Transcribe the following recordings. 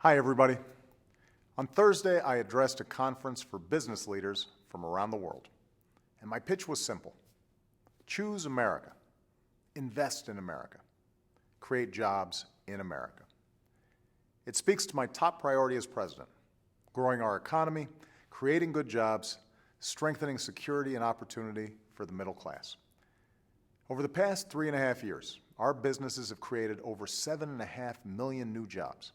Hi, everybody. On Thursday, I addressed a conference for business leaders from around the world. And my pitch was simple. Choose America. Invest in America. Create jobs in America. It speaks to my top priority as president, growing our economy, creating good jobs, strengthening security and opportunity for the middle class. Over the past 3.5 years, our businesses have created over 7.5 million new jobs.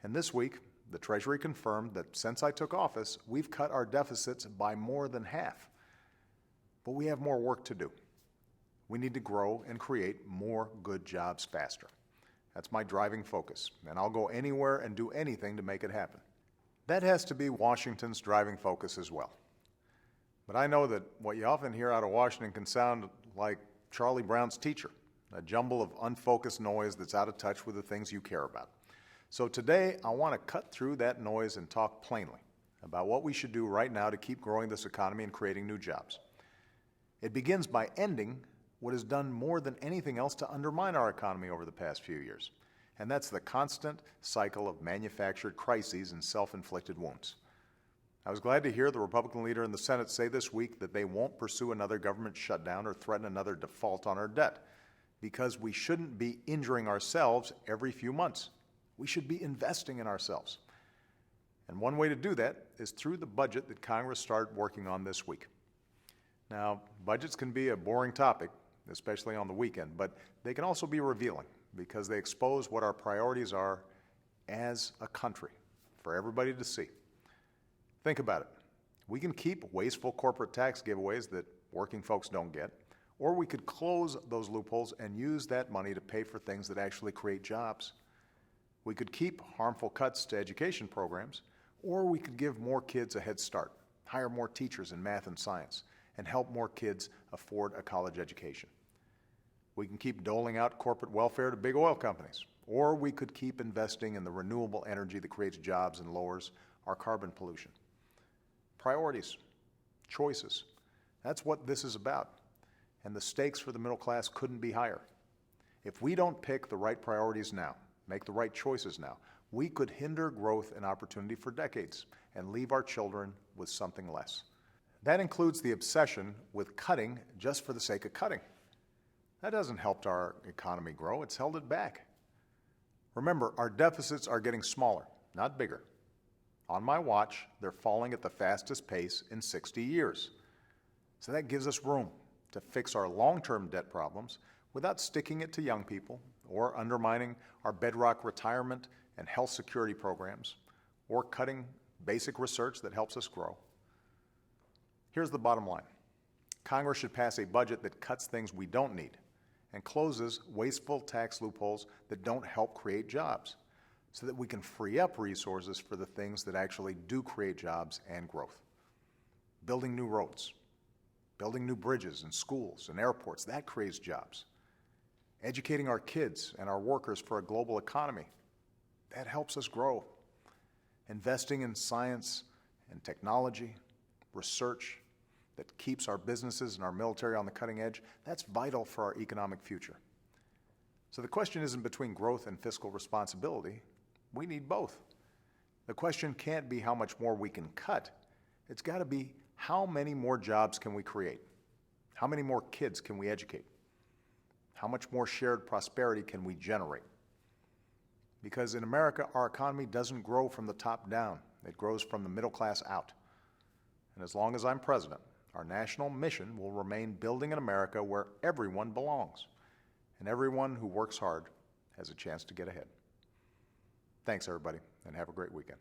And this week, the Treasury confirmed that since I took office, we've cut our deficits by more than half. But we have more work to do. We need to grow and create more good jobs faster. That's my driving focus, and I'll go anywhere and do anything to make it happen. That has to be Washington's driving focus as well. But I know that what you often hear out of Washington can sound like Charlie Brown's teacher, a jumble of unfocused noise that's out of touch with the things you care about. So today, I want to cut through that noise and talk plainly about what we should do right now to keep growing this economy and creating new jobs. It begins by ending what has done more than anything else to undermine our economy over the past few years, and that's the constant cycle of manufactured crises and self-inflicted wounds. I was glad to hear the Republican leader in the Senate say this week that they won't pursue another government shutdown or threaten another default on our debt, because we shouldn't be injuring ourselves every few months. We should be investing in ourselves. And one way to do that is through the budget that Congress started working on this week. Now, budgets can be a boring topic, especially on the weekend, but they can also be revealing because they expose what our priorities are as a country for everybody to see. Think about it. We can keep wasteful corporate tax giveaways that working folks don't get, or we could close those loopholes and use that money to pay for things that actually create jobs. We could keep harmful cuts to education programs, or we could give more kids a head start, hire more teachers in math and science, and help more kids afford a college education. We can keep doling out corporate welfare to big oil companies, or we could keep investing in the renewable energy that creates jobs and lowers our carbon pollution. Priorities, choices, that's what this is about, and the stakes for the middle class couldn't be higher. If we don't pick the right priorities now, make the right choices now, we could hinder growth and opportunity for decades and leave our children with something less. That includes the obsession with cutting just for the sake of cutting. That hasn't helped our economy grow, it's held it back. Remember, our deficits are getting smaller, not bigger. On my watch, they're falling at the fastest pace in 60 years. So that gives us room to fix our long-term debt problems without sticking it to young people or undermining our bedrock retirement and health security programs or cutting basic research that helps us grow. Here's the bottom line. Congress should pass a budget that cuts things we don't need and closes wasteful tax loopholes that don't help create jobs so that we can free up resources for the things that actually do create jobs and growth. Building new roads, building new bridges and schools and airports, that creates jobs. Educating our kids and our workers for a global economy, that helps us grow. Investing in science and technology, research that keeps our businesses and our military on the cutting edge, that's vital for our economic future. So the question isn't between growth and fiscal responsibility. We need both. The question can't be how much more we can cut. It's got to be how many more jobs can we create? How many more kids can we educate? How much more shared prosperity can we generate? Because in America, our economy doesn't grow from the top down. It grows from the middle class out. And as long as I'm president, our national mission will remain building an America where everyone belongs and everyone who works hard has a chance to get ahead. Thanks, everybody, and have a great weekend.